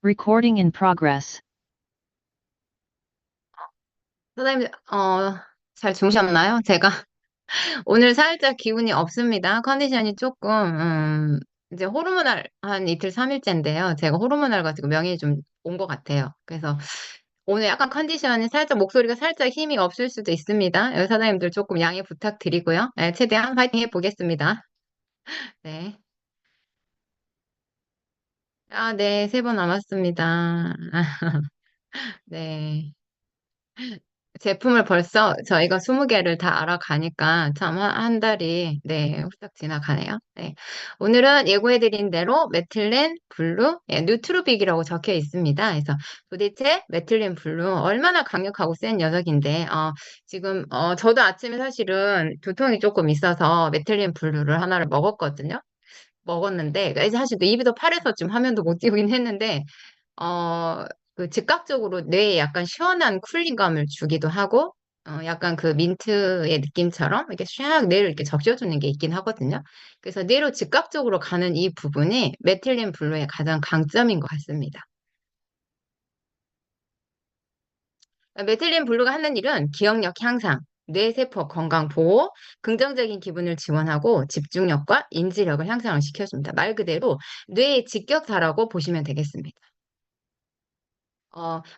Recording in progress. 선생님, 잘 주무셨나요? 제가 오늘 살짝 기운이 없습니다. 컨디션이 조금, 이제 호르몬알 한 이틀, 3일째인데요. 제가 호르몬알 가지고 명이 좀 온 것 같아요. 그래서 오늘 약간 컨디션이 살짝, 목소리가 살짝 힘이 없을 수도 있습니다. 의사님들 조금 양해 부탁드리고요. 네, 최대한 파이팅 해보겠습니다. 네. 아, 네, 3번 남았습니다. 네. 제품을 벌써 저희가 20개를 다 알아가니까 참 한 달이 네, 후딱 지나가네요. 네. 오늘은 예고해드린 대로 메틸렌 블루, 뉴트루빅이라고 적혀 있습니다. 그래서 도대체 메틸렌 블루 얼마나 강력하고 센 녀석인데 지금 저도 아침에 사실은 두통이 조금 있어서 메틸렌 블루를 하나를 먹었거든요. 먹었는데 이제 사실 그 입이 더 파래서 좀 화면도 못 띄우긴 했는데 어, 그 즉각적으로 뇌에 약간 시원한 쿨링감을 주기도 하고, 약간 그 민트의 느낌처럼 이렇게 샥 뇌를 이렇게 적셔주는 게 있긴 하거든요. 그래서 뇌로 즉각적으로 가는 이 부분이 메틸린 블루의 가장 강점인 것 같습니다. 메틸린 블루가 하는 일은 기억력 향상, 뇌세포 건강 보호, 긍정적인 기분을 지원하고 집중력과 인지력을 향상을 시켜줍니다. 말 그대로 뇌의 직격타라고 보시면 되겠습니다.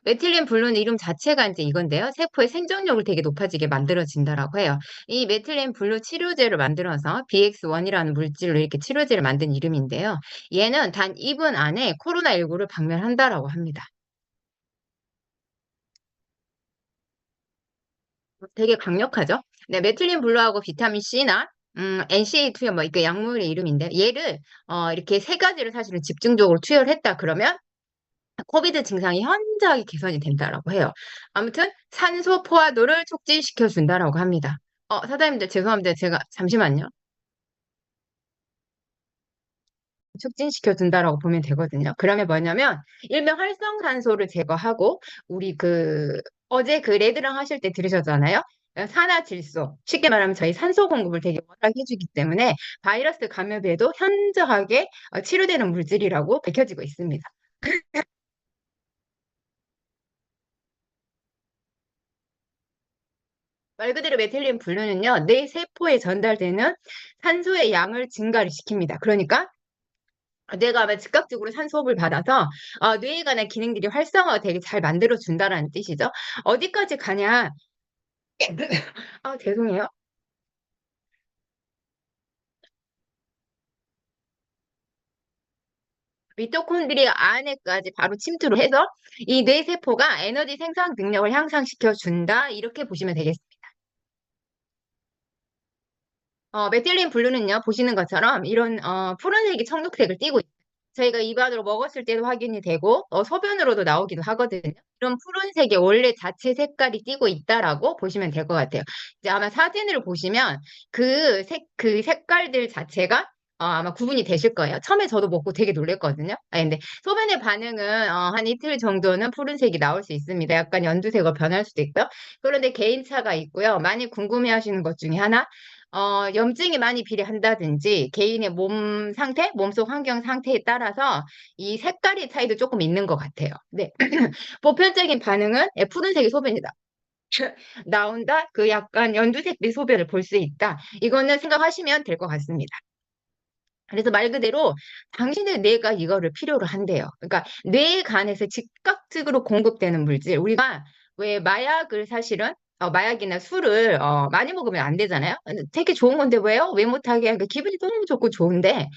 메틸린 블루는 이름 자체가 이제 이건데요. 세포의 생존력을 되게 높아지게 만들어진다라고 해요. 이 메틸린 블루 치료제를 만들어서 BX1이라는 물질로 이렇게 치료제를 만든 이름인데요. 얘는 단 2분 안에 코로나19를 박멸한다라고 합니다. 되게 강력하죠? 네, 메틸린 블루하고 비타민 C나 NCA2 뭐 이게 약물의 이름인데 얘를 이렇게 세 가지를 사실은 집중적으로 투여했다 그러면 코비드 증상이 현저하게 개선이 된다라고 해요. 아무튼 산소 포화도를 촉진시켜 준다라고 합니다. 사장님들 죄송합니다. 제가 잠시만요. 촉진시켜 준다라고 보면 되거든요. 그러면 뭐냐면 일명 활성산소를 제거하고 우리 그 어제 그 레드랑 하실 때 들으셨잖아요. 산화질소, 쉽게 말하면 저희 산소 공급을 되게 원활하게 해주기 때문에 바이러스 감염에도 현저하게 치료되는 물질이라고 밝혀지고 있습니다. 말 그대로 메틸린 블루는요, 뇌 세포에 전달되는 산소의 양을 증가를 시킵니다. 그러니까 뇌가 아마 즉각적으로 산소호흡을 받아서 뇌에 관한 기능들이 활성화가 되게 잘 만들어준다라는 뜻이죠. 어디까지 가냐? 죄송해요. 미토콘드리아 안에까지 바로 침투를 해서 이 뇌 세포가 에너지 생산 능력을 향상시켜 준다. 이렇게 보시면 되겠습니다. 메틸린 블루는요, 보시는 것처럼 이런 푸른색이 청록색을 띠고 있어요. 저희가 입안으로 먹었을 때도 확인이 되고 소변으로도 나오기도 하거든요. 이런 푸른색의 원래 자체 색깔이 띠고 있다라고 보시면 될 것 같아요. 이제 아마 사진을 보시면 그 색깔들 자체가 아마 구분이 되실 거예요. 처음에 저도 먹고 되게 놀랬거든요. 근데 소변의 반응은 한 이틀 정도는 푸른색이 나올 수 있습니다. 약간 연두색으로 변할 수도 있고요. 그런데 개인차가 있고요. 많이 궁금해하시는 것 중에 하나, 염증이 많이 비례한다든지 개인의 몸 상태, 몸속 환경 상태에 따라서 이 색깔의 차이도 조금 있는 것 같아요. 네. 보편적인 반응은 푸른색의 소변이다. 나온다. 그 약간 연두색의 소변을 볼 수 있다. 이거는 생각하시면 될 것 같습니다. 그래서 말 그대로 당신의 뇌가 이거를 필요로 한대요. 그러니까 뇌간에서 즉각적으로 공급되는 물질. 우리가 왜 마약을 사실은 마약이나 술을 많이 먹으면 안 되잖아요. 근데 되게 좋은 건데 왜요? 왜 못하게? 그러니까 기분이 너무 좋고 좋은데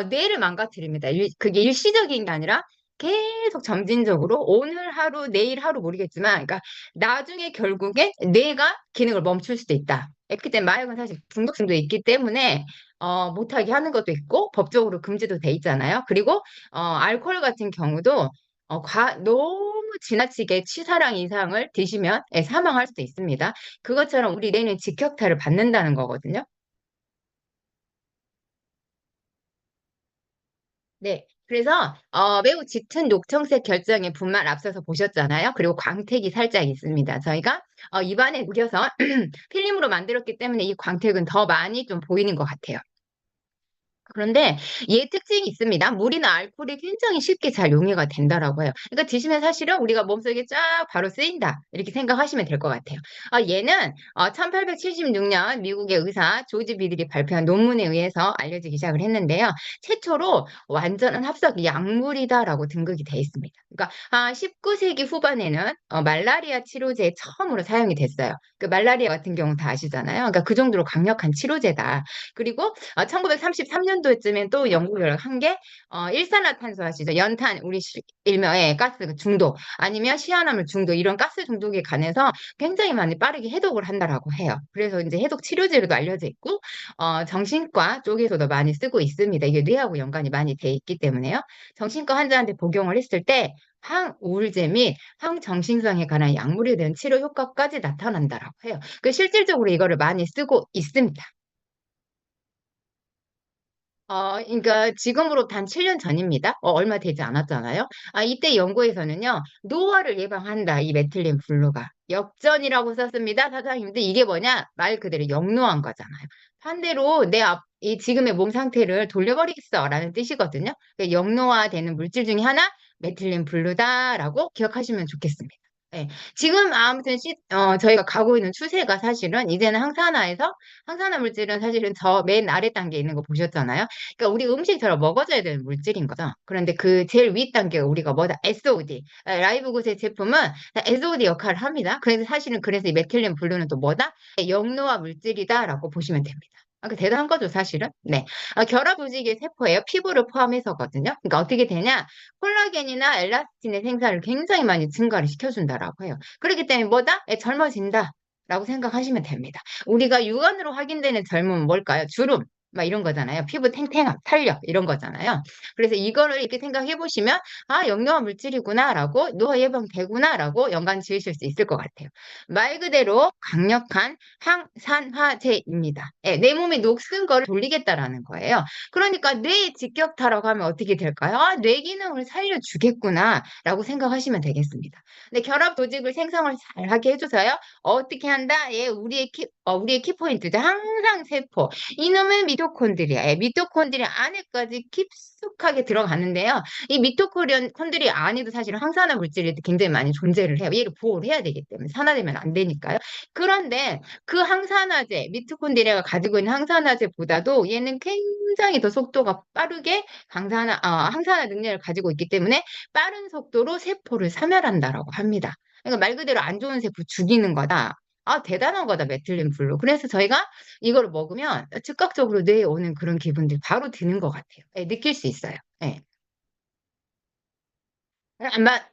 뇌를 망가뜨립니다. 그게 일시적인 게 아니라 계속 점진적으로 오늘 하루, 내일 하루 모르겠지만, 그러니까 나중에 결국에 뇌가 기능을 멈출 수도 있다. 그렇기 때문에 마약은 사실 중독성도 있기 때문에 못하게 하는 것도 있고 법적으로 금지도 돼 있잖아요. 그리고 알코올 같은 경우도 너무 지나치게 취사량 이상을 드시면 사망할 수도 있습니다. 그것처럼 우리 뇌는 직격탄을 받는다는 거거든요. 네. 그래서 매우 짙은 녹청색 결정의 분말 앞서서 보셨잖아요. 그리고 광택이 살짝 있습니다. 저희가 입안에 녹여서 필름으로 만들었기 때문에 이 광택은 더 많이 좀 보이는 것 같아요. 그런데 얘 특징이 있습니다. 물이나 알코올이 굉장히 쉽게 잘 용해가 된다라고 해요. 그러니까 드시면 사실은 우리가 몸속에 쫙 바로 쓰인다. 이렇게 생각하시면 될 것 같아요. 얘는 1876년 미국의 의사 조지 비들이 발표한 논문에 의해서 알려지기 시작을 했는데요. 최초로 완전한 합성 약물이다라고 등극이 돼 있습니다. 그러니까 19세기 후반에는 말라리아 치료제에 처음으로 사용이 됐어요. 그 말라리아 같은 경우 다 아시잖아요. 그러니까 그 정도로 강력한 치료제다. 그리고 1933년도쯤엔 또 연구를 한 게 일산화탄소 아시죠? 연탄, 우리 일명의 가스 중독 아니면 시아나물 중독 이런 가스 중독에 관해서 굉장히 많이 빠르게 해독을 한다라고 해요. 그래서 이제 해독 치료제로도 알려져 있고 정신과 쪽에서도 많이 쓰고 있습니다. 이게 뇌하고 연관이 많이 돼 있기 때문에요. 정신과 환자한테 복용을 했을 때 항우울제 및 항정신성에 관한 약물에 대한 치료 효과까지 나타난다라고 해요. 그 실질적으로 이거를 많이 쓰고 있습니다. 그러니까 지금으로부터 한 7년 전입니다. 얼마 되지 않았잖아요. 이때 연구에서는요, 노화를 예방한다, 이 메틸렌 블루가. 역전이라고 썼습니다, 사장님들. 이게 뭐냐? 말 그대로 역노한 거잖아요. 반대로 이 지금의 몸 상태를 돌려버리겠어라는 뜻이거든요. 그러니까 역노화되는 물질 중에 하나, 메틸렌 블루다라고 기억하시면 좋겠습니다. 네. 지금 아무튼 저희가 가고 있는 추세가 사실은 이제는 항산화 물질은 사실은 저 맨 아래 단계에 있는 거 보셨잖아요. 그러니까 우리 음식처럼 먹어줘야 되는 물질인 거죠. 그런데 그 제일 위 단계가 우리가 뭐다? SOD. 라이브 구스의 제품은 SOD 역할을 합니다. 그래서 이 메틸렌 블루는 또 뭐다? 역노화 물질이다라고 보시면 됩니다. 그 대단한 거죠, 사실은. 네. 결합 조직의 세포예요. 피부를 포함해서거든요. 그러니까 어떻게 되냐? 콜라겐이나 엘라스틴의 생산을 굉장히 많이 증가를 시켜준다라고 해요. 그렇기 때문에 뭐다? 젊어진다. 라고 생각하시면 됩니다. 우리가 육안으로 확인되는 젊음은 뭘까요? 주름, 막 이런 거잖아요. 피부 탱탱함, 탄력, 이런 거잖아요. 그래서 이거를 이렇게 생각해 보시면, 영양화 물질이구나라고, 노화 예방되구나라고 연관 지으실 수 있을 것 같아요. 말 그대로 강력한 항산화제입니다. 예, 내 몸에 녹슨 거를 돌리겠다라는 거예요. 그러니까 뇌에 직격타라고 하면 어떻게 될까요? 뇌 기능을 살려주겠구나라고 생각하시면 되겠습니다. 근데 결합 조직을 생성을 잘 하게 해줘서요. 어떻게 한다? 예, 우리의 키포인트죠. 항상 세포. 이놈의 미토콘드리아. 예, 미토콘드리아 안에까지 깊숙하게 들어가는데요. 이 미토콘드리아 안에도 사실은 항산화 물질이 굉장히 많이 존재를 해요. 얘를 보호를 해야 되기 때문에 산화되면 안 되니까요. 그런데 그 항산화제, 미토콘드리아가 가지고 있는 항산화제보다도 얘는 굉장히 더 속도가 빠르게 항산화 능력을 가지고 있기 때문에 빠른 속도로 세포를 사멸한다라고 합니다. 그러니까 말 그대로 안 좋은 세포 죽이는 거다. 대단한 거다, 메틸렌 블루. 그래서 저희가 이걸 먹으면 즉각적으로 뇌에 오는 그런 기분들이 바로 드는 것 같아요. 예, 느낄 수 있어요. 예.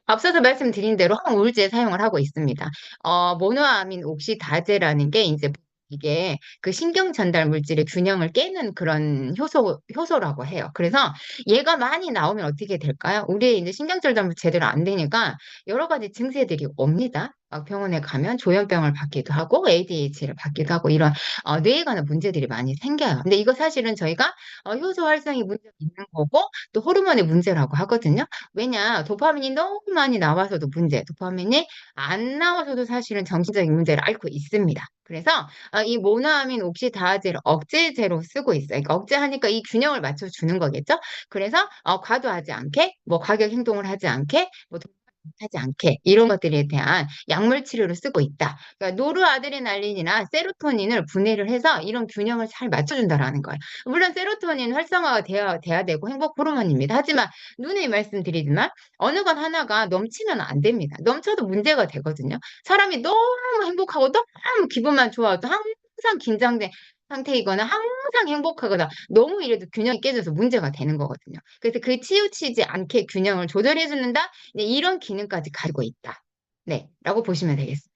앞서서 말씀드린 대로 항우울제 사용을 하고 있습니다. 모노아민 옥시다제라는 게 이제 이게 그 신경 전달 물질의 균형을 깨는 그런 효소라고 해요. 그래서 얘가 많이 나오면 어떻게 될까요? 우리 이제 신경 전달 제대로 안 되니까 여러 가지 증세들이 옵니다. 막 병원에 가면 조현병을 받기도 하고 ADHD를 받기도 하고 이런 뇌에 관한 문제들이 많이 생겨요. 근데 이거 사실은 저희가 효소 활성이 문제가 있는 거고 또 호르몬의 문제라고 하거든요. 왜냐, 도파민이 너무 많이 나와서도 문제, 도파민이 안 나와서도 사실은 정신적인 문제를 앓고 있습니다. 그래서 이 모노아민 옥시다제를 억제제로 쓰고 있어요. 그러니까 억제하니까 이 균형을 맞춰주는 거겠죠. 그래서 과도하지 않게, 뭐 과격 행동을 하지 않게, 뭐 하지 않게 이런 것들에 대한 약물 치료를 쓰고 있다. 그러니까 노르아드레날린이나 세로토닌을 분해를 해서 이런 균형을 잘 맞춰준다라는 거예요. 물론 세로토닌 활성화가 돼야 되고 행복 호르몬입니다. 하지만 누누이 말씀드리지만 어느 것 하나가 넘치면 안 됩니다. 넘쳐도 문제가 되거든요. 사람이 너무 행복하고 너무 기분만 좋아도 항상 긴장된 상태이거나 항상 행복하거나 너무 이래도 균형이 깨져서 문제가 되는 거거든요. 그래서 그 치우치지 않게 균형을 조절해 주는다. 네, 이런 기능까지 가지고 있다. 네, 라고 보시면 되겠습니다.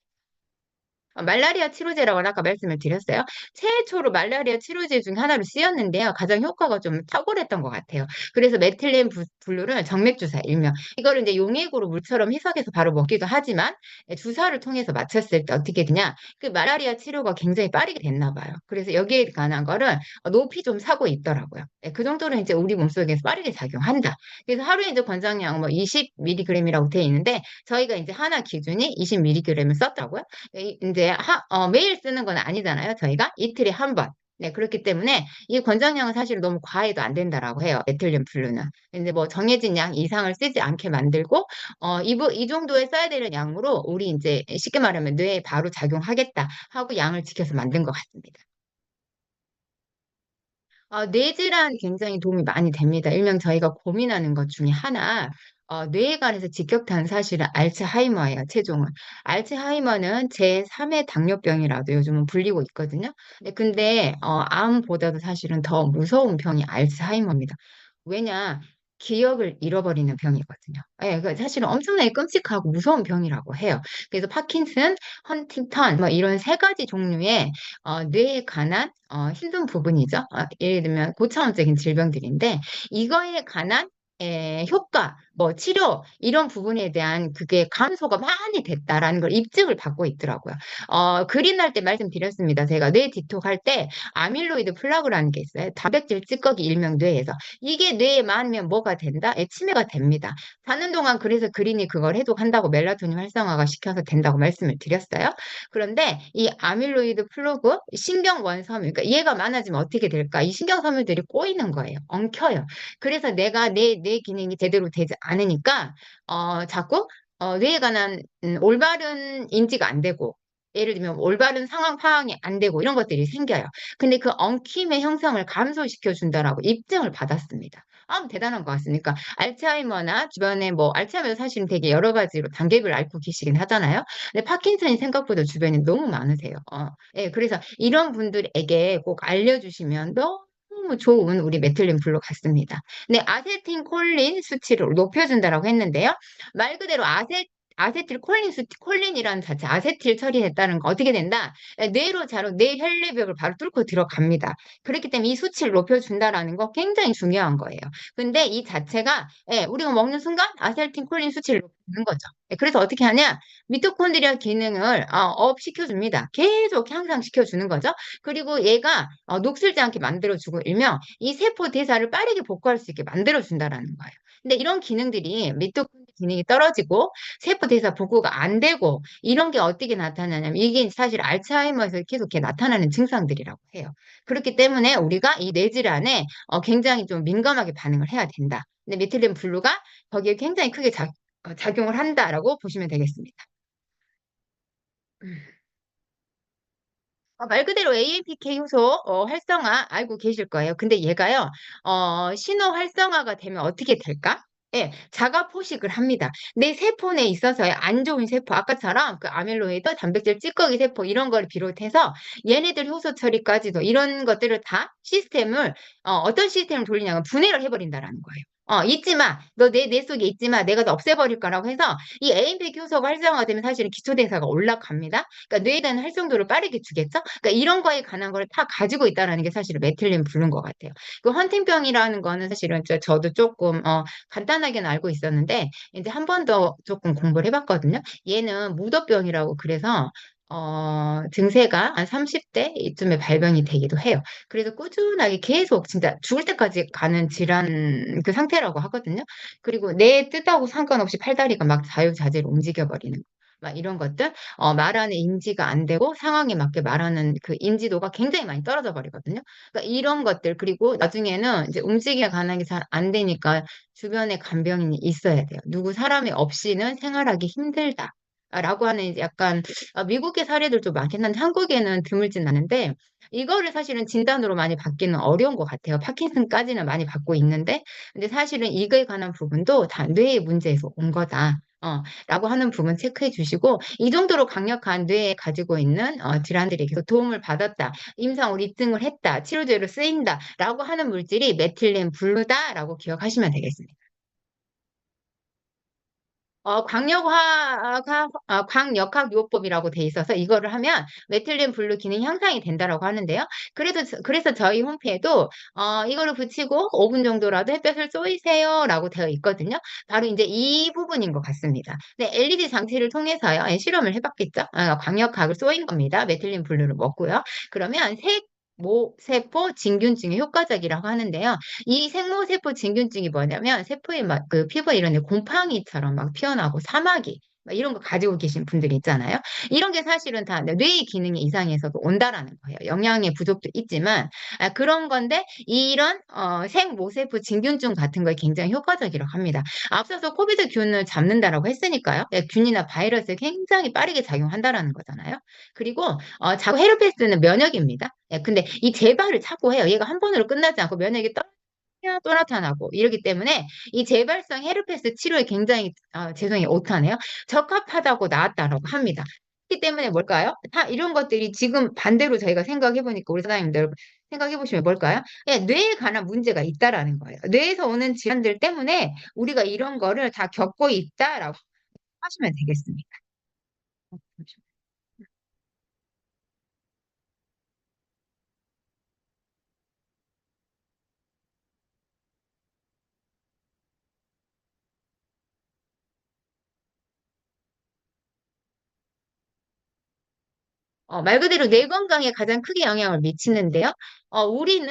말라리아 치료제라고 아까 말씀을 드렸어요. 최초로 말라리아 치료제 중 하나로 쓰였는데요. 가장 효과가 좀 탁월했던 것 같아요. 그래서 메틸렌 블루를 정맥주사 일명 이거를 이제 용액으로 물처럼 희석해서 바로 먹기도 하지만 주사를 통해서 맞췄을 때 어떻게 되냐? 그 말라리아 치료가 굉장히 빠르게 됐나 봐요. 그래서 여기에 관한 거를 높이 좀 사고 있더라고요. 그 정도는 이제 우리 몸속에서 빠르게 작용한다. 그래서 하루에 이제 권장량 뭐 20mg이라고 돼 있는데 저희가 이제 하나 기준이 20mg을 썼다고요. 이제 매일 쓰는 건 아니잖아요. 저희가 이틀에 한 번. 네, 그렇기 때문에 이 권장량은 사실 너무 과해도 안 된다라고 해요. 메틸륨 블루는. 근데 뭐 정해진 양 이상을 쓰지 않게 만들고, 이 정도에 써야 되는 양으로 우리 이제 쉽게 말하면 뇌에 바로 작용하겠다 하고 양을 지켜서 만든 것 같습니다. 뇌질환 굉장히 도움이 많이 됩니다. 일명 저희가 고민하는 것 중에 하나, 뇌에 관해서 직격탄 사실은 알츠하이머예요, 최종은. 알츠하이머는 제3의 당뇨병이라도 요즘은 불리고 있거든요. 근데 암보다도 사실은 더 무서운 병이 알츠하이머입니다. 왜냐? 기억을 잃어버리는 병이거든요. 예, 그 사실은 엄청나게 끔찍하고 무서운 병이라고 해요. 그래서 파킨슨, 헌팅턴, 뭐 이런 세 가지 종류의 뇌에 관한 힘든 부분이죠. 예를 들면 고차원적인 질병들인데 이거에 관한 효과, 뭐 치료 이런 부분에 대한 그게 감소가 많이 됐다라는 걸 입증을 받고 있더라고요. 그린 날 때 말씀드렸습니다. 제가 뇌 디톡 할 때 아밀로이드 플라그라는 게 있어요. 단백질 찌꺼기 일명 뇌에서 이게 뇌에 많으면 뭐가 된다? 치매가 됩니다. 사는 동안 그래서 그린이 그걸 해독한다고 멜라토닌 활성화가 시켜서 된다고 말씀을 드렸어요. 그런데 이 아밀로이드 플러그 신경 원섬유, 그러니까 얘가 많아지면 어떻게 될까? 이 신경 섬유들이 꼬이는 거예요. 엉켜요. 그래서 내가 내 기능이 제대로 되지 않으니까 자꾸 뇌에 관한 올바른 인지가 안 되고 예를 들면 올바른 상황 파악이 안 되고 이런 것들이 생겨요. 근데 그 엉킴의 형성을 감소시켜 준다라고 입증을 받았습니다. 대단한 것 같습니까? 알츠하이머나 주변에 뭐 알츠하이머 사실은 되게 여러 가지로 단계를 앓고 계시긴 하잖아요. 근데 파킨슨이 생각보다 주변에 너무 많으세요. 예, 그래서 이런 분들에게 꼭 알려주시면 너무 좋은 우리 메틸린 블루 같습니다. 네, 아세틸콜린 수치를 높여준다라고 했는데요. 말 그대로 아세틸콜린 콜린이라는 자체, 아세틸 처리했다는 거 어떻게 된다? 뇌로 자로 뇌 혈내벽을 바로 뚫고 들어갑니다. 그렇기 때문에 이 수치를 높여준다라는 거 굉장히 중요한 거예요. 근데 이 자체가 우리가 먹는 순간 아세틸콜린 수치를 높이는 거죠. 그래서 어떻게 하냐? 미토콘드리아 기능을 업 시켜줍니다. 계속 향상시켜주는 거죠. 그리고 얘가 녹슬지 않게 만들어주고 일명 이 세포 대사를 빠르게 복구할 수 있게 만들어준다라는 거예요. 근데 이런 기능들이 미토콘드리아 기능이 떨어지고 세포 대사 복구가 안 되고 이런 게 어떻게 나타나냐면 이게 사실 알츠하이머에서 계속 이렇게 나타나는 증상들이라고 해요. 그렇기 때문에 우리가 이 뇌질환에 굉장히 좀 민감하게 반응을 해야 된다. 근데 메틸렌 블루가 거기에 굉장히 크게 작용을 한다라고 보시면 되겠습니다. 말 그대로 AMPK 효소 활성화 알고 계실 거예요. 근데 얘가요, 신호 활성화가 되면 어떻게 될까? 예, 자가 포식을 합니다. 내 세포 내에 있어서의 안 좋은 세포, 아까처럼 그 아밀로이드, 단백질 찌꺼기 세포 이런 걸 비롯해서 얘네들 효소 처리까지도 이런 것들을 다 시스템을 어떤 시스템을 돌리냐면 분해를 해버린다라는 거예요. 잊지 마. 너 내 속에 있지 마. 내가 너 없애버릴 거라고 해서 이 AMPK 효소가 활성화되면 사실은 기초대사가 올라갑니다. 그러니까 뇌에 대한 활성도를 빠르게 주겠죠? 그러니까 이런 거에 관한 걸 다 가지고 있다라는 게 사실은 메틸린 블루인 것 같아요. 그 헌팅병이라는 거는 사실은 저도 조금 간단하게는 알고 있었는데 이제 한 번 더 조금 공부를 해봤거든요. 얘는 무도병이라고 그래서 증세가 한 30대 이쯤에 발병이 되기도 해요. 그래서 꾸준하게 계속 진짜 죽을 때까지 가는 질환 그 상태라고 하거든요. 그리고 내 뜻하고 상관없이 팔다리가 막 자유자재로 움직여버리는 막 이런 것들, 말하는 인지가 안 되고 상황에 맞게 말하는 그 인지도가 굉장히 많이 떨어져 버리거든요. 그러니까 이런 것들, 그리고 나중에는 이제 움직여 가는 게 잘 안 되니까 주변에 간병인이 있어야 돼요. 누구 사람이 없이는 생활하기 힘들다. 라고 하는 이제 약간 미국의 사례들도 많긴 한데 한국에는 드물진 않은데 이거를 사실은 진단으로 많이 받기는 어려운 것 같아요. 파킨슨까지는 많이 받고 있는데 근데 사실은 이거에 관한 부분도 다 뇌의 문제에서 온 거다. 라고 하는 부분 체크해 주시고 이 정도로 강력한 뇌에 가지고 있는 질환들이 계속 도움을 받았다. 임상으로 입증을 했다. 치료제로 쓰인다. 라고 하는 물질이 메틸렌 블루다라고 기억하시면 되겠습니다. 광역학요법이라고 돼 있어서 이거를 하면 메틸렌 블루 기능 향상이 된다라고 하는데요. 그래서 저희 홈페이지에도 이거를 붙이고 5분 정도라도 햇볕을 쏘이세요라고 되어 있거든요. 바로 이제 이 부분인 것 같습니다. 네, LED 장치를 통해서요. 실험을 해봤겠죠. 광역학을 쏘인 겁니다. 메틸렌 블루를 먹고요. 그러면 모세포 진균증이 효과적이라고 하는데요. 이 생모세포 진균증이 뭐냐면 세포에 막 그 피부 이런 데 곰팡이처럼 막 피어나고 사마귀 막 이런 거 가지고 계신 분들이 있잖아요. 이런 게 사실은 다 뇌의 기능의 이상에서도 온다라는 거예요. 영양의 부족도 있지만 그런 건데 이런 생모세포 진균증 같은 거에 굉장히 효과적이라고 합니다. 앞서서 코비드 균을 잡는다라고 했으니까요. 균이나 바이러스에 굉장히 빠르게 작용한다라는 거잖아요. 그리고 자꾸 헤르페스는 면역입니다. 근데 이 재발을 자꾸 해요. 얘가 한 번으로 끝나지 않고 면역이 또 나타나고 이러기 때문에 이 재발성 헤르페스 치료에 굉장히 죄송해요 오타네요 적합하다고 나왔다라고 합니다. 그렇기 때문에 뭘까요? 다 이런 것들이 지금 반대로 저희가 생각해 보니까 우리 사장님들 생각해 보시면 뭘까요? 뇌에 관한 문제가 있다라는 거예요. 뇌에서 오는 질환들 때문에 우리가 이런 거를 다 겪고 있다라고 하시면 되겠습니다. 말 그대로 뇌 건강에 가장 크게 영향을 미치는데요. 우리는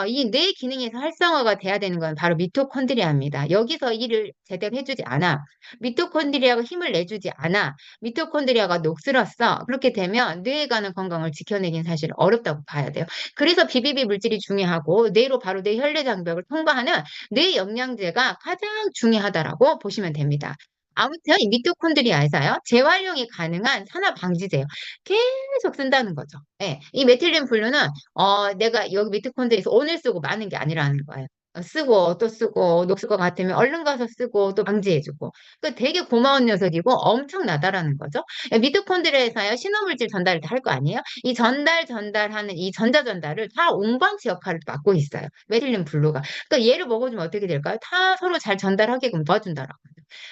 이 뇌 기능에서 활성화가 돼야 되는 건 바로 미토콘드리아입니다. 여기서 일을 제대로 해주지 않아. 미토콘드리아가 힘을 내주지 않아. 미토콘드리아가 녹슬었어. 그렇게 되면 뇌에 가는 건강을 지켜내긴 사실 어렵다고 봐야 돼요. 그래서 비비비 물질이 중요하고 뇌로 바로 뇌 혈내 장벽을 통과하는 뇌 영양제가 가장 중요하다라고 보시면 됩니다. 아무튼 이 미토콘드리아에서요 재활용이 가능한 산화 방지제요. 계속 쓴다는 거죠. 예. 이 메틸린 블루는 내가 여기 미토콘드리아에서 오늘 쓰고 마는 게 아니라는 거예요. 쓰고 또 쓰고 녹슬 것 같으면 얼른 가서 쓰고 또 방지해주고. 그 되게 고마운 녀석이고 엄청나다라는 거죠. 예, 미토콘드리아에서요 신호물질 전달을 다 할 거 아니에요? 이 전달하는 이 전자 전달을 다 온방치 역할을 맡고 있어요. 메틸린 블루가. 그러니까 얘를 먹어주면 어떻게 될까요? 다 서로 잘 전달하게끔 도와준다라고.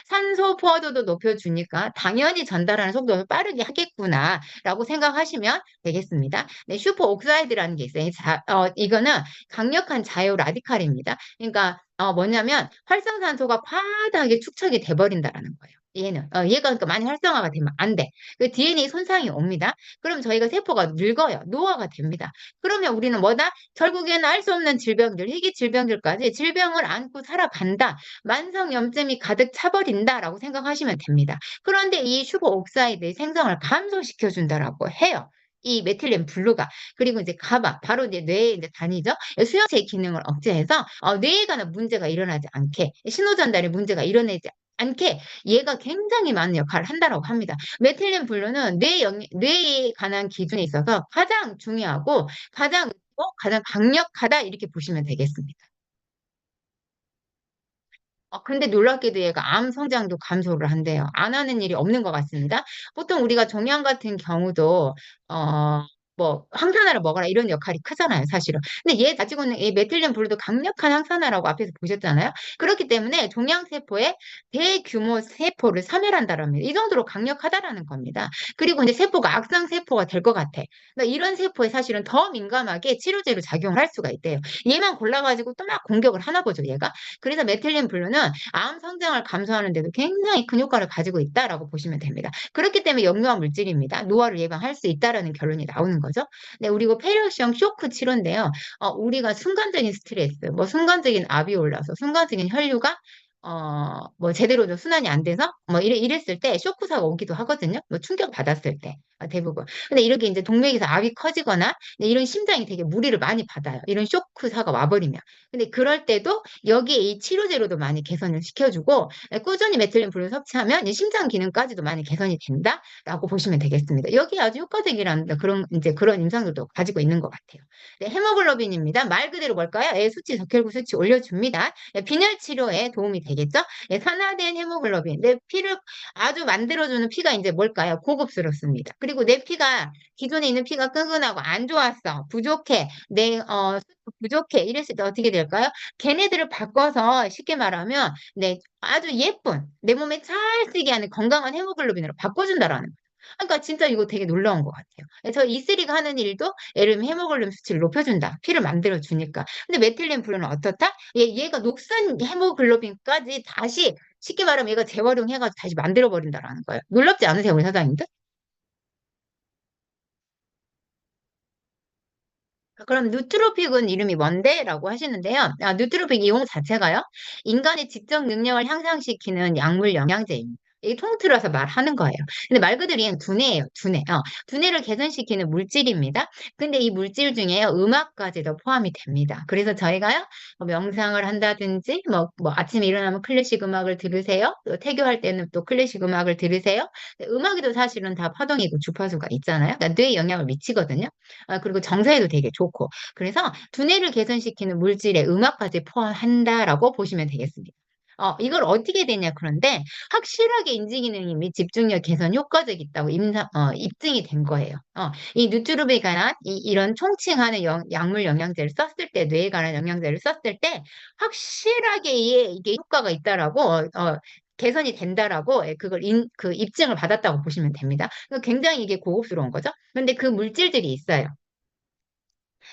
산소 포화도도 높여주니까 당연히 전달하는 속도를 빠르게 하겠구나라고 생각하시면 되겠습니다. 네, 슈퍼 옥사이드라는 게 있어요. 이거는 강력한 자유 라디칼입니다. 그러니까 뭐냐면 활성산소가 과다하게 축적이 돼버린다라는 거예요. 얘가 그러니까 많이 활성화가 되면 안 돼. 그 DNA 손상이 옵니다. 그럼 저희가 세포가 늙어요. 노화가 됩니다. 그러면 우리는 뭐다? 결국에는 알 수 없는 질병들, 희귀 질병들까지 질병을 안고 살아간다. 만성염증이 가득 차버린다라고 생각하시면 됩니다. 그런데 이 슈거 옥사이드의 생성을 감소시켜준다라고 해요. 이 메틸렌 블루가. 그리고 이제 가바, 바로 이제 뇌에 이제 다니죠. 수용체 기능을 억제해서 뇌에 관한 문제가 일어나지 않게, 신호 전달에 문제가 일어나지 않게 얘가 굉장히 많은 역할을 한다고 합니다. 메틸렌 블루는 뇌에 관한 기준에 있어서 가장 중요하고 가장 강력하다 이렇게 보시면 되겠습니다. 근데 놀랍게도 얘가 암 성장도 감소를 한대요. 안 하는 일이 없는 것 같습니다. 보통 우리가 종양 같은 경우도, 뭐, 항산화를 먹어라 이런 역할이 크잖아요, 사실은. 근데 얘 가지고 있는 이 메틸렌 블루도 강력한 항산화라고 앞에서 보셨잖아요. 그렇기 때문에 종양세포의 대규모 세포를 사멸한다라는, 이 정도로 강력하다라는 겁니다. 그리고 이제 세포가 악성세포가 될 것 같아. 그러니까 이런 세포에 사실은 더 민감하게 치료제로 작용을 할 수가 있대요. 얘만 골라가지고 또 막 공격을 하나 보죠, 얘가. 그래서 메틸린 블루는 암 성장을 감소하는 데도 굉장히 큰 효과를 가지고 있다라고 보시면 됩니다. 그렇기 때문에 영유아 물질입니다. 노화를 예방할 수 있다라는 결론이 나오는 거죠. 네, 그리고 페리오시형 쇼크 치료인데요. 우리가 순간적인 스트레스, 뭐 순간적인 압이 올라서 순간적인 혈류가 뭐 제대로 좀 순환이 안 돼서 뭐 이랬을 때 쇼크사가 오기도 하거든요. 뭐 충격 받았을 때 대부분. 근데 이렇게 이제 동맥에서 압이 커지거나 이런 심장이 되게 무리를 많이 받아요. 이런 쇼크사가 와버리면. 근데 그럴 때도 여기에 이 치료제로도 많이 개선을 시켜주고 꾸준히 메틸린 블루 섭취하면 이 심장 기능까지도 많이 개선이 된다라고 보시면 되겠습니다. 여기 아주 효과적이라는 그런 이제 그런 임상들도 가지고 있는 것 같아요. 네, 헤모글로빈입니다. 말 그대로 뭘까요? 수치 적혈구 수치 올려줍니다. 빈혈 치료에 도움이 되겠죠? 산화된 헤모글로빈, 내 피를 아주 만들어주는 피가 이제 뭘까요? 고급스럽습니다. 그리고 내 피가 기존에 있는 피가 끈끈하고 안 좋았어, 부족해, 부족해 이랬을 때 어떻게 될까요? 걔네들을 바꿔서 쉽게 말하면 아주 예쁜 내 몸에 잘 쓰게 하는 건강한 헤모글로빈으로 바꿔준다라는 거예요. 그러니까 진짜 이거 되게 놀라운 것 같아요. 그래서 E3가 하는 일도 예를 들면 헤모글로빈 수치를 높여준다. 피를 만들어주니까. 근데 메틸렌 블루는 어떻다? 얘가 녹슨 헤모글로빈까지 다시 쉽게 말하면 얘가 재활용해가지고 다시 만들어버린다라는 거예요. 놀랍지 않으세요, 우리 사장님들? 그럼 누트로픽은 이름이 뭔데? 라고 하시는데요. 누트로픽 이용 자체가요. 인간의 지적 능력을 향상시키는 약물 영양제입니다. 이 통틀어서 말하는 거예요. 근데 말 그대로 얘는 두뇌예요, 두뇌. 두뇌를 개선시키는 물질입니다. 근데 이 물질 중에 음악까지도 포함이 됩니다. 그래서 저희가요, 뭐 명상을 한다든지, 뭐 아침에 일어나면 클래식 음악을 들으세요. 또 태교할 때는 또 클래식 음악을 들으세요. 근데 음악에도 사실은 다 파동이고 주파수가 있잖아요. 그러니까 뇌에 영향을 미치거든요. 그리고 정서에도 되게 좋고. 그래서 두뇌를 개선시키는 물질에 음악까지 포함한다라고 보시면 되겠습니다. 이걸 어떻게 되냐, 그런데 확실하게 인지기능 및 집중력 개선 효과적 있다고 입증이 된 거예요. 이 누트르비가나 이런 총칭하는 약물 영양제를 썼을 때, 뇌에 관한 영양제를 썼을 때 확실하게 이게 효과가 있다라고 개선이 된다라고 그 입증을 받았다고 보시면 됩니다. 그러니까 굉장히 이게 고급스러운 거죠. 그런데 그 물질들이 있어요.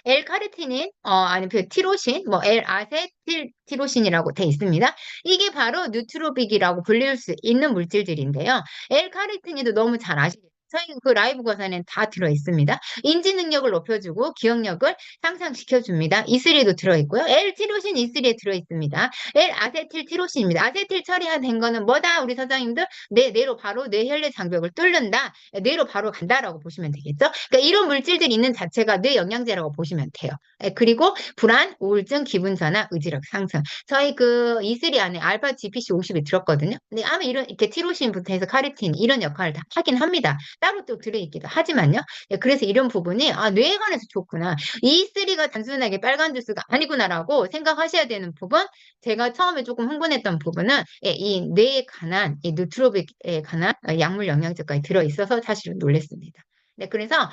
L카르티닌, 아니, 그 티로신, 뭐, L아세틸티로신이라고 돼 있습니다. 이게 바로 누트로빅이라고 불릴 수 있는 물질들인데요. L카르티닌도 너무 잘 아시겠죠? 저희 그 라이브 과산엔 다 들어있습니다. 인지 능력을 높여주고 기억력을 향상시켜줍니다. E3도 들어있고요. L티로신 E3에 들어있습니다. L아세틸티로신입니다. 아세틸 처리된 거는 뭐다? 우리 사장님들? 뇌로 바로 뇌혈관 장벽을 뚫는다. 뇌로 바로 간다라고 보시면 되겠죠? 그러니까 이런 물질들이 있는 자체가 뇌 영양제라고 보시면 돼요. 그리고 불안, 우울증, 기분전환, 의지력 상승. 저희 그 E3 안에 알파 GPC 50이 들었거든요. 근데 아마 이렇게 티로신부터 해서 카르틴 이런 역할을 다 하긴 합니다. 따로 또 들어있기도 하지만요. 그래서 이런 부분이 뇌에 관해서 좋구나. E3가 단순하게 빨간 주스가 아니구나라고 생각하셔야 되는 부분. 제가 처음에 조금 흥분했던 부분은 이 뇌에 관한 이 누트로빅에 관한 약물 영양제까지 들어있어서 사실은 놀랐습니다. 네, 그래서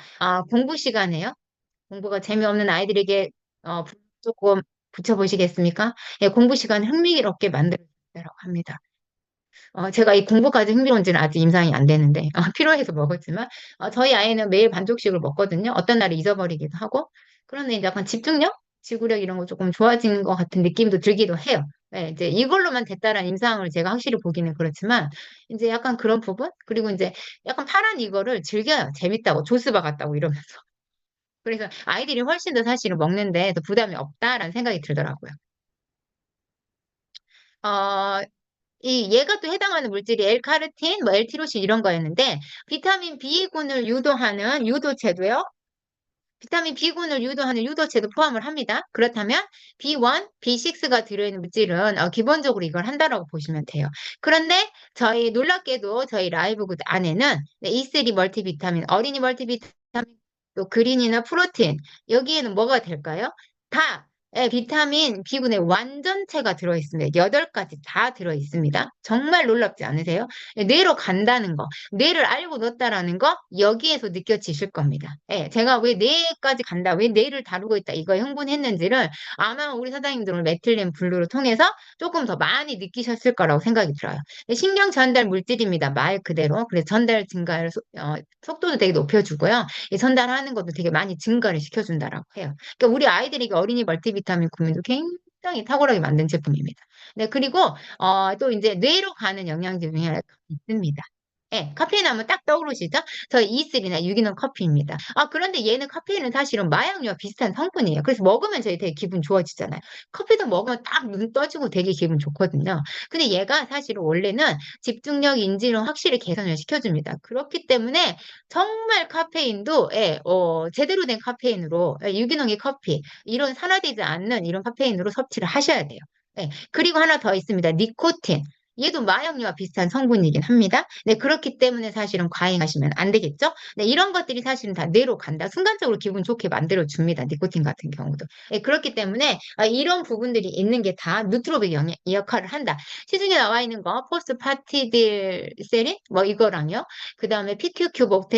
공부 시간에요. 공부가 재미없는 아이들에게 조금 붙여보시겠습니까? 예, 공부 시간 흥미롭게 만들어라고 합니다. 제가 이 공부까지 흥미로운지는 아직 임상이 안 되는데 필요해서 먹었지만 저희 아이는 매일 반쪽씩을 먹거든요. 어떤 날은 잊어버리기도 하고 그런데 이제 약간 집중력, 지구력 이런 거 조금 좋아지는 것 같은 느낌도 들기도 해요. 네, 이제 이걸로만 됐다라는 임상을 제가 확실히 보기는 그렇지만 이제 약간 그런 부분 그리고 이제 약간 파란 이거를 즐겨요. 재밌다고 조스바 같다고 이러면서 그래서 아이들이 훨씬 더 사실은 먹는데 더 부담이 없다라는 생각이 들더라고요. 어, 얘가 또 해당하는 물질이 L카르틴, 뭐 L티로신 이런 거였는데 비타민 B군을 유도하는 유도체도요. 비타민 B군을 유도하는 유도체도 포함을 합니다. 그렇다면 B1, B6가 들어있는 물질은 기본적으로 이걸 한다라고 보시면 돼요. 그런데 저희 놀랍게도 저희 라이브굿 안에는 E3 멀티비타민, 어린이 멀티비타민, 또 그린이나 프로틴 여기에는 뭐가 될까요? 다 비타민 B군의 완전체가 들어있습니다. 8가지 다 들어있습니다. 정말 놀랍지 않으세요? 뇌로 간다는 거. 뇌를 알고 넣었다라는 거 여기에서 느껴지실 겁니다. 제가 왜 뇌까지 간다, 왜 뇌를 다루고 있다 이거에 흥분했는지를 아마 우리 사장님들은 메틸렌 블루를 통해서 조금 더 많이 느끼셨을 거라고 생각이 들어요. 신경 전달 물질입니다. 말 그대로. 그래서 전달 증가를 속도도 되게 높여주고요. 이 전달하는 것도 되게 많이 증가를 시켜준다라고 해요. 그러니까 우리 아이들에게 어린이 멀티비타민 구매도 굉장히 탁월하게 만든 제품입니다. 네, 그리고 또 이제 뇌로 가는 영양제 중에 하나가 있습니다. 카페인 하면 딱 떠오르시죠? 저희 E3나 유기농 커피입니다. 그런데 얘는 카페인은 사실은 마약류와 비슷한 성분이에요. 그래서 먹으면 저희 되게 기분 좋아지잖아요. 커피도 먹으면 딱 눈 떠지고 되게 기분 좋거든요. 근데 얘가 사실은 원래는 집중력, 인지를 확실히 개선을 시켜줍니다. 그렇기 때문에 정말 카페인도 제대로 된 카페인으로 유기농의 커피 이런 산화되지 않는 이런 카페인으로 섭취를 하셔야 돼요. 그리고 하나 더 있습니다. 니코틴. 얘도 마약류와 비슷한 성분이긴 합니다. 네, 그렇기 때문에 사실은 과잉하시면 안 되겠죠? 네, 이런 것들이 사실은 다 뇌로 간다. 순간적으로 기분 좋게 만들어 줍니다. 니코틴 같은 경우도. 네, 그렇기 때문에 이런 부분들이 있는 게 다 누트로빅 역할을 한다. 시중에 나와 있는 거 포스파티딜세린 뭐 이거랑요. 그다음에 PQQ 뭐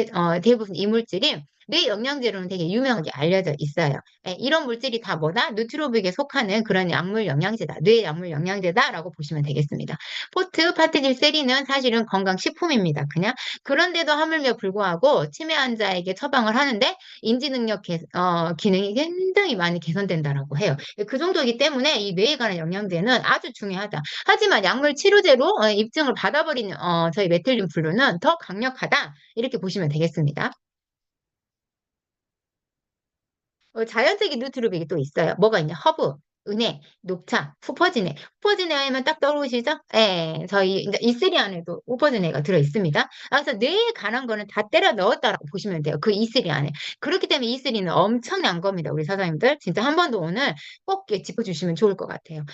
대부분 이물질이 뇌 영양제로는 되게 유명하게 알려져 있어요. 이런 물질이 다 뭐다? 누트로빅에 속하는 그런 약물 영양제다. 뇌 약물 영양제다라고 보시면 되겠습니다. 포트 파티딜 세린은 사실은 건강식품입니다. 그냥 그런데도 하물며 불구하고 치매 환자에게 처방을 하는데 인지능력 기능이 굉장히 많이 개선된다라고 해요. 그 정도이기 때문에 이 뇌에 관한 영양제는 아주 중요하다. 하지만 약물 치료제로 입증을 받아버린 저희 메틸린 블루는 더 강력하다. 이렇게 보시면 되겠습니다. 자연적인 누트리백이 또 있어요. 뭐가 있냐? 허브. 은행, 녹차, 후퍼지네. 후퍼지네 하면 딱 떠오르시죠? 예, 저희 이제 이슬이 안에도 후퍼지네가 들어 있습니다. 그래서 뇌에 관한 거는 다 때려 넣었다라고 보시면 돼요. 그 이슬이 안에. 그렇기 때문에 이슬이는 엄청난 겁니다. 우리 사장님들. 진짜 한 번 더 오늘 꼭 짚어주시면 좋을 것 같아요.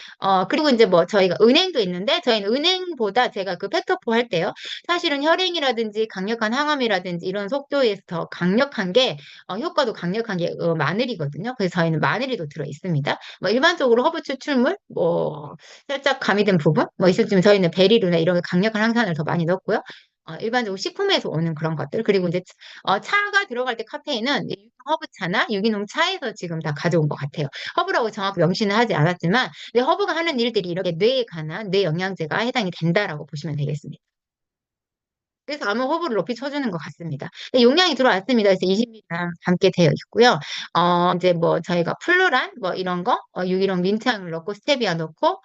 그리고 이제 뭐 저희가 은행도 있는데 저희는 은행보다 제가 그 팩터포 할 때요. 사실은 혈행이라든지 강력한 항암이라든지 이런 속도에서 더 강력한 게 효과도 강력한 게 마늘이거든요. 그래서 저희는 마늘이 더 들어 있습니다. 뭐 일반적으로 허브 추출물, 뭐 살짝 가미된 부분, 뭐 있을지만 저희는 베리류나 이런 강력한 항산을 더 많이 넣고요. 일반적으로 식품에서 오는 그런 것들. 그리고 이제 차가 들어갈 때 카페인은 이제 허브차나 유기농 차에서 지금 다 가져온 것 같아요. 허브라고 정확히 명시는 하지 않았지만, 근데 허브가 하는 일들이 이렇게 뇌에 관한 뇌 영양제가 해당이 된다라고 보시면 되겠습니다. 그래서 아마 호불호를 높이 쳐주는 것 같습니다. 근데 용량이 들어왔습니다. 그래서 20mg 담게 되어 있고요. 이제 뭐 저희가 플루란 뭐 이런 거, 유기농 민트향을 넣고 스테비아 넣고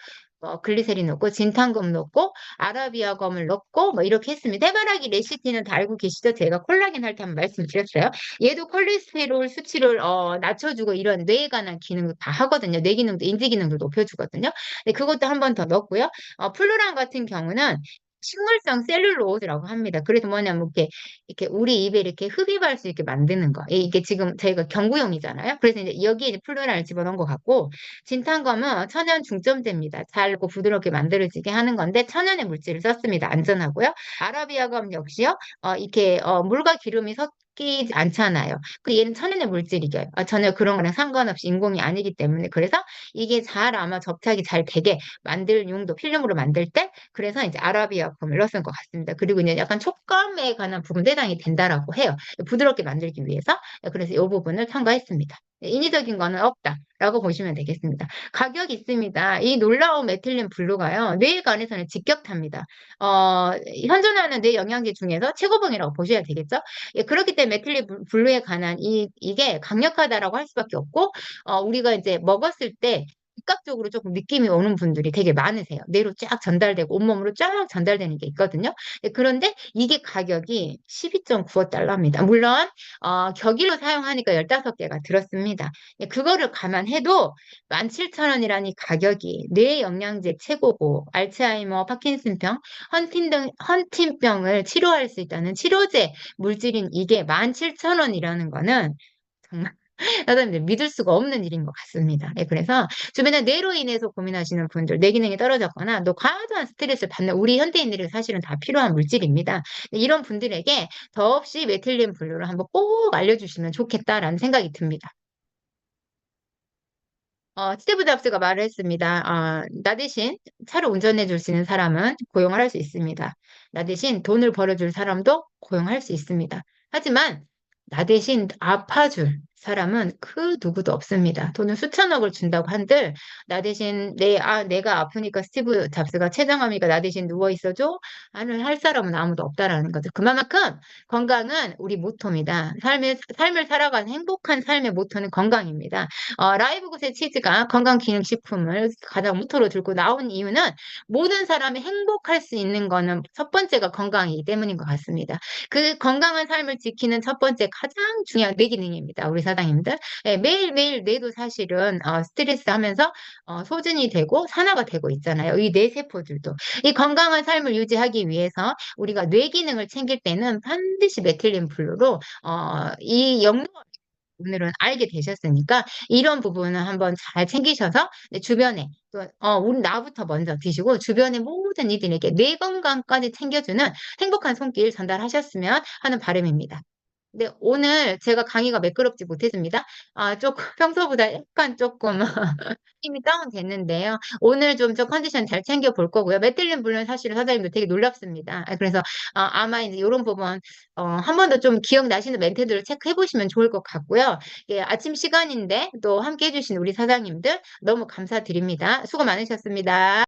글리세린 넣고 진탕금 넣고 아라비아 검을 넣고 뭐 이렇게 했습니다. 해바라기 레시피는 다 알고 계시죠? 제가 콜라겐 할 때 한번 말씀드렸어요. 얘도 콜레스테롤 수치를 낮춰주고 이런 뇌에 관한 기능도 다 하거든요. 뇌 기능도 인지 기능도 높여주거든요. 근데 그것도 한 번 더 넣고요. 플루란 같은 경우는 식물성 셀룰로스라고 합니다. 그래서 뭐냐면 이렇게 우리 입에 이렇게 흡입할 수 있게 만드는 거. 이게 지금 저희가 경구용이잖아요. 그래서 이제 여기에 이제 플루라를 집어넣은 것 같고 진탄검은 천연 중점제입니다. 잘고 부드럽게 만들어지게 하는 건데 천연의 물질을 썼습니다. 안전하고요. 아라비아검 역시요. 이렇게 물과 기름이 섞이지 않잖아요. 그 얘는 천연의 물질이죠. 전혀 그런 거랑 상관없이 인공이 아니기 때문에 그래서 이게 잘 아마 접착이 잘 되게 만들 용도 필름으로 만들 때 그래서 이제 아라비아 펌을 쓴 것 같습니다. 그리고 이제 약간 촉감에 관한 부분도 해당이 된다라고 해요. 부드럽게 만들기 위해서. 그래서 이 부분을 첨가했습니다. 인위적인 거는 없다라고 보시면 되겠습니다. 가격이 있습니다. 이 놀라운 메틸린 블루가요. 뇌관에서는 직격탑니다. 어, 현존하는 뇌 영양제 중에서 최고봉이라고 보셔야 되겠죠? 예, 그렇기 때문에 메틸린 블루에 관한 이게 강력하다라고 할 수밖에 없고 우리가 이제 먹었을 때 즉각적으로 조금 느낌이 오는 분들이 되게 많으세요. 뇌로 쫙 전달되고 온몸으로 쫙 전달되는 게 있거든요. 그런데 이게 가격이 12.95달러입니다. 물론 격일로 사용하니까 15개가 들었습니다. 그거를 감안해도 17,000원이라니 가격이 뇌 영양제 최고고 알츠하이머, 파킨슨병, 헌팅병을 치료할 수 있다는 치료제 물질인 이게 17,000원이라는 거는 정말 여러분들 믿을 수가 없는 일인 것 같습니다. 그래서 주변에 뇌로 인해서 고민하시는 분들, 뇌 기능이 떨어졌거나 또 과도한 스트레스를 받는 우리 현대인들이 사실은 다 필요한 물질입니다. 이런 분들에게 더없이 메틸린 분류를 한번 꼭 알려주시면 좋겠다라는 생각이 듭니다. 스티브 잡스가 말을 했습니다. 나 대신 차를 운전해 줄 수 있는 사람은 고용을 할 수 있습니다. 나 대신 돈을 벌어줄 사람도 고용할 수 있습니다. 하지만 나 대신 아파줄 사람은 그 누구도 없습니다. 돈을 수천억을 준다고 한들 나 대신 내가 아프니까 스티브 잡스가 최정암이가 나 대신 누워 있어줘? 안을 할 사람은 아무도 없다라는 거죠. 그만큼 건강은 우리 모토입니다. 삶을 살아가는 행복한 삶의 모토는 건강입니다. 라이브굿의 치즈가 건강기능식품을 가장 모토로 들고 나온 이유는 모든 사람이 행복할 수 있는 거는 첫 번째가 건강이기 때문인 것 같습니다. 그 건강한 삶을 지키는 첫 번째 가장 중요한 뇌기능입니다. 우리 사장님들. 매일매일 뇌도 사실은 스트레스 하면서 소진이 되고 산화가 되고 있잖아요. 이 뇌세포들도. 이 건강한 삶을 유지하기 위해서 우리가 뇌기능을 챙길 때는 반드시 메틸린 블루로 이 영양 오늘은 알게 되셨으니까 이런 부분은 한번 잘 챙기셔서 주변에 또 우리 나부터 먼저 드시고 주변의 모든 이들에게 뇌 건강까지 챙겨주는 행복한 손길 전달하셨으면 하는 바람입니다. 네, 오늘 제가 강의가 매끄럽지 못했습니다. 조금 평소보다 약간 조금 힘이 다운됐는데요. 오늘 좀 저 컨디션 잘 챙겨 볼 거고요. 메틸린 물론 사실은 사장님도 되게 놀랍습니다. 그래서 아마 이제 이런 부분 한 번 더 좀 기억나시는 멘트들을 체크해 보시면 좋을 것 같고요. 아침 시간인데 또 함께 해주신 우리 사장님들 너무 감사드립니다. 수고 많으셨습니다.